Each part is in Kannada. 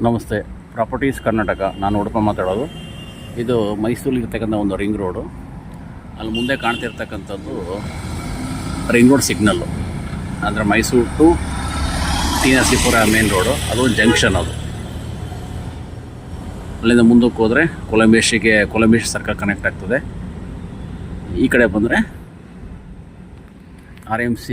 ನಮಸ್ತೆ, ಪ್ರಾಪರ್ಟೀಸ್ ಕರ್ನಾಟಕ. ನಾನು ಉಡುಪ ಮಾತಾಡೋದು. ಇದು ಮೈಸೂರಿಗಿರ್ತಕ್ಕಂಥ ಒಂದು ರಿಂಗ್ ರೋಡು. ಅಲ್ಲಿ ಮುಂದೆ ಕಾಣ್ತಿರ್ತಕ್ಕಂಥದ್ದು ರಿಂಗ್ ರೋಡ್ ಸಿಗ್ನಲ್ಲು. ಅಂದರೆ Mysuru to T Narasipura main road. ಅದು ಜಂಕ್ಷನ್. ಅದು ಅಲ್ಲಿಂದ ಮುಂದಕ್ಕೆ ಹೋದರೆ ಕೊಲಂಬೇಶ್ ಸರ್ಕಲ್ ಕನೆಕ್ಟ್ ಆಗ್ತದೆ. ಈ ಕಡೆ ಬಂದರೆ RMC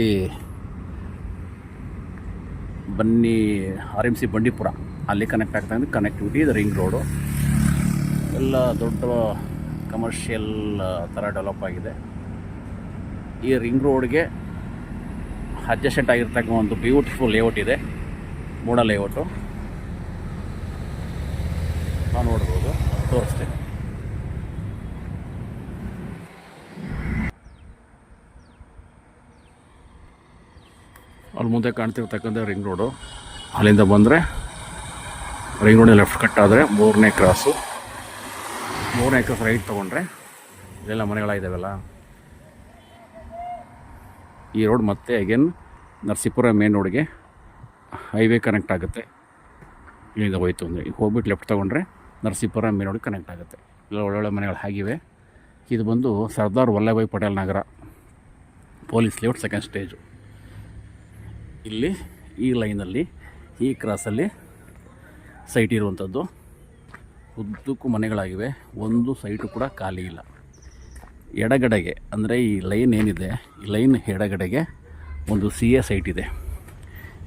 ಬಂಡೀಪುರ ಅಲ್ಲಿ ಕನೆಕ್ಟ್ ಆಗ್ತದೆ. ಕನೆಕ್ಟಿವಿಟಿ ಇದು ರಿಂಗ್ ರೋಡು. ಎಲ್ಲ ದೊಡ್ಡ ಕಮರ್ಷಿಯಲ್ ಥರ ಡೆವಲಪ್ ಆಗಿದೆ. ಈ ರಿಂಗ್ ರೋಡ್ಗೆ ಅಡ್ಜಸೆಂಟ್ ಆಗಿರ್ತಕ್ಕಂಥ ಒಂದು ಬ್ಯೂಟಿಫುಲ್ ಲೇಔಟ್ ಇದೆ, ಮೂಡ ಲೇಔಟು. ನಾವು ನೋಡ್ಬೋದು, ತೋರಿಸ್ತೀನಿ. ಅಲ್ಲಿ ಮುಂದೆ ಕಾಣ್ತಿರ್ತಕ್ಕಂಥ ರಿಂಗ್ ರೋಡು. ಅಲ್ಲಿಂದ ಬಂದರೆ ರಿಂಗ್ ರೋಡಿನ ಲೆಫ್ಟ್ ಕಟ್ ಆದರೆ ಮೂರನೇ ಕ್ರಾಸ್ ರೈಟ್ ತೊಗೊಂಡ್ರೆ ಇಲ್ಲೆಲ್ಲ ಮನೆಗಳಾಗಿದ್ದಾವೆಲ್ಲ. ಈ ರೋಡ್ ಮತ್ತೆ ಅಗೇನ್ ನರಸೀಪುರ ಮೇನ್ ರೋಡ್ಗೆ ಹೈವೇ ಕನೆಕ್ಟ್ ಆಗುತ್ತೆ. ಇಲ್ಲಿಂದ ಹೋಯ್ತು ಅಂದರೆ ಈಗ ಹೋಗ್ಬಿಟ್ಟು ಲೆಫ್ಟ್ ತೊಗೊಂಡ್ರೆ ನರಸೀಪುರ ಮೇನ್ ರೋಡ್ಗೆ ಕನೆಕ್ಟ್ ಆಗುತ್ತೆ. ಇಲ್ಲ ಒಳ್ಳೊಳ್ಳೆ ಮನೆಗಳು ಆಗಿವೆ. ಇದು ಬಂದು ಸರ್ದಾರ್ ವಲ್ಲಭಭಾಯ್ ಪಟೇಲ್ ನಗರ, ಪೊಲೀಸ್ ಲೇಔಟ್, ಸೆಕೆಂಡ್ ಸ್ಟೇಜು. ಇಲ್ಲಿ ಈ ಲೈನಲ್ಲಿ ಈ ಕ್ರಾಸಲ್ಲಿ ಸೈಟ್ ಇರುವಂಥದ್ದು. ಉದ್ದಕ್ಕೂ ಮನೆಗಳಾಗಿವೆ, ಒಂದು ಸೈಟು ಕೂಡ ಖಾಲಿ ಇಲ್ಲ. ಎಡಗಡೆಗೆ ಅಂದರೆ ಈ ಲೈನ್ ಏನಿದೆ, ಈ ಲೈನ್ ಎಡಗಡೆಗೆ ಒಂದು CA ಸೈಟ್ ಇದೆ.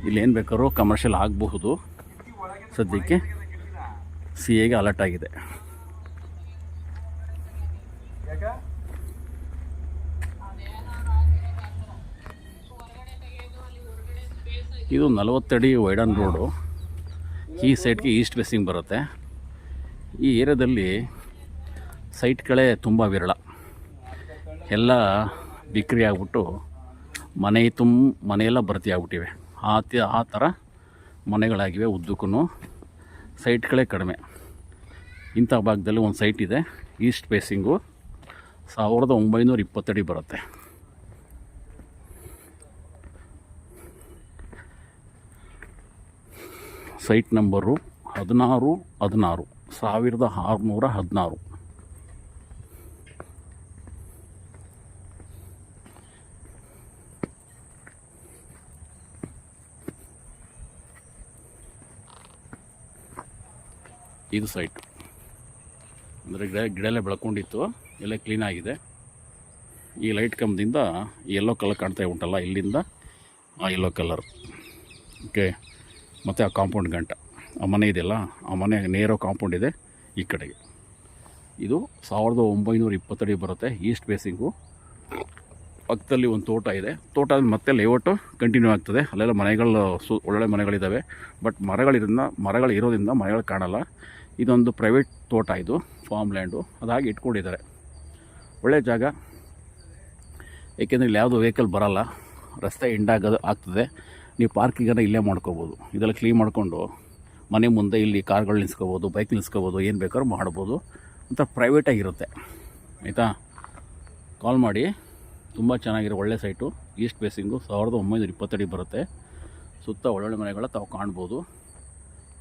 ಇಲ್ಲೇನು ಬೇಕಾದ್ರೂ ಕಮರ್ಷಿಯಲ್ ಆಗಬಹುದು. ಸದ್ಯಕ್ಕೆ CAಗೆ ಅಲರ್ಟ್ ಆಗಿದೆ. ಇದು 40 ಅಡಿ ವೈಡನ್ ರೋಡು. ಈ ಸೈಟ್ಗೆ ಈಸ್ಟ್ ಫೇಸಿಂಗ್ ಬರುತ್ತೆ. ಈ ಏರಿಯಾದಲ್ಲಿ ಸೈಟ್ಗಳೇ ತುಂಬ ವಿರಳ. ಎಲ್ಲ ಬಿಕ್ರಿ ಆಗಿಬಿಟ್ಟು ಮನೆಯೆಲ್ಲ ಭರ್ತಿ ಆಗ್ಬಿಟ್ಟಿವೆ. ಆ ಥರ ಮನೆಗಳಾಗಿವೆ. ಉದ್ದಕ್ಕೂ ಸೈಟ್ಗಳೇ ಕಡಿಮೆ. ಇಂಥ ಭಾಗದಲ್ಲಿ ಒಂದು ಸೈಟ್ ಇದೆ, ಈಸ್ಟ್ ಫೇಸಿಂಗು, 1920 ಅಡಿ ಬರುತ್ತೆ. Site number 1616. ಇದು ಸೈಟ್ ಅಂದರೆ ಗಿಡ ಎಲ್ಲ ಬೆಳ್ಕೊಂಡಿತ್ತು, ಎಲ್ಲ ಕ್ಲೀನಾಗಿದೆ. ಈ ಲೈಟ್ ಕಂಬದಿಂದ ಯೆಲ್ಲೋ ಕಲರ್ ಕಾಣ್ತಾ ಉಂಟಲ್ಲ, ಇಲ್ಲಿಂದ ಆ ಯೆಲ್ಲೋ ಕಲರ್. ಓಕೆ, ಮತ್ತು ಆ ಕಾಂಪೌಂಡ್ ಗಂಟ, ಆ ಮನೆ ಇದೆಯಲ್ಲ, ಆ ಮನೆ ನೇರೋ ಕಾಂಪೌಂಡ್ ಇದೆ ಈ ಕಡೆಗೆ. ಇದು 1920 ಅಡಿ ಬರುತ್ತೆ, ಈಸ್ಟ್ ಫೇಸಿಂಗು. ಪಕ್ಕದಲ್ಲಿ ಒಂದು ತೋಟ ಇದೆ. ತೋಟ ಮತ್ತೆ ಲೇಔಟು ಕಂಟಿನ್ಯೂ ಆಗ್ತದೆ. ಅಲ್ಲೆಲ್ಲ ಮನೆಗಳು ಒಳ್ಳೊಳ್ಳೆ ಮನೆಗಳಿದ್ದಾವೆ. ಬಟ್ ಮರಗಳು ಇರೋದ್ರಿಂದ ಮನೆಗಳು ಕಾಣಲ್ಲ. ಇದೊಂದು ಪ್ರೈವೇಟ್ ತೋಟ, ಇದು ಫಾರ್ಮ್ ಲ್ಯಾಂಡು. ಅದಾಗಿ ಇಟ್ಕೊಂಡಿದ್ದಾರೆ. ಒಳ್ಳೆಯ ಜಾಗ, ಏಕೆಂದರೆ ಇಲ್ಲಿ ಯಾವುದು ವೆಹಿಕಲ್ ಬರೋಲ್ಲ, ರಸ್ತೆ ಆಗ್ತದೆ. ನೀವು ಪಾರ್ಕಿಂಗನ್ನು ಇಲ್ಲೇ ಮಾಡ್ಕೋಬೋದು. ಇದೆಲ್ಲ ಕ್ಲೀನ್ ಮಾಡಿಕೊಂಡು ಮನೆ ಮುಂದೆ ಇಲ್ಲಿ ಕಾರ್ಗಳು ನಿಲ್ಸ್ಕೋಬೋದು, ಬೈಕ್ ನಿಲ್ಸ್ಕೋಬೋದು, ಏನು ಬೇಕಾದ್ರೂ ಮಾಡ್ಬೋದು. ಅಂತ ಪ್ರೈವೇಟಾಗಿರುತ್ತೆ. ಆಯಿತಾ, ಕಾಲ್ ಮಾಡಿ. ತುಂಬ ಚೆನ್ನಾಗಿರೋ ಒಳ್ಳೆ ಸೈಟು, ಈಸ್ಟ್ ಫೇಸಿಂಗು, 1920 ಅಡಿ ಬರುತ್ತೆ. ಸುತ್ತ ಒಳ್ಳೊಳ್ಳೆ ಮನೆಗಳ ತಾವು ಕಾಣ್ಬೋದು.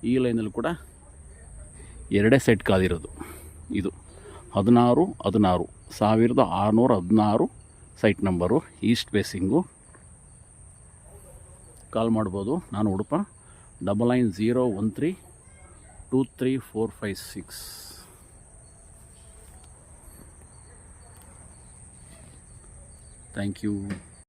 ಈ ಲೈನಲ್ಲಿ ಕೂಡ 2 ಸೈಟ್ ಕಾದಿರೋದು. ಇದು 1616 ಸೈಟ್ ನಂಬರು, ಈಸ್ಟ್ ಫೇಸಿಂಗು. ಕಾಲ್ ಮಾಡ್ಬೋದು. ನಾನು ಉಡುಪ 9901323456. Thank you.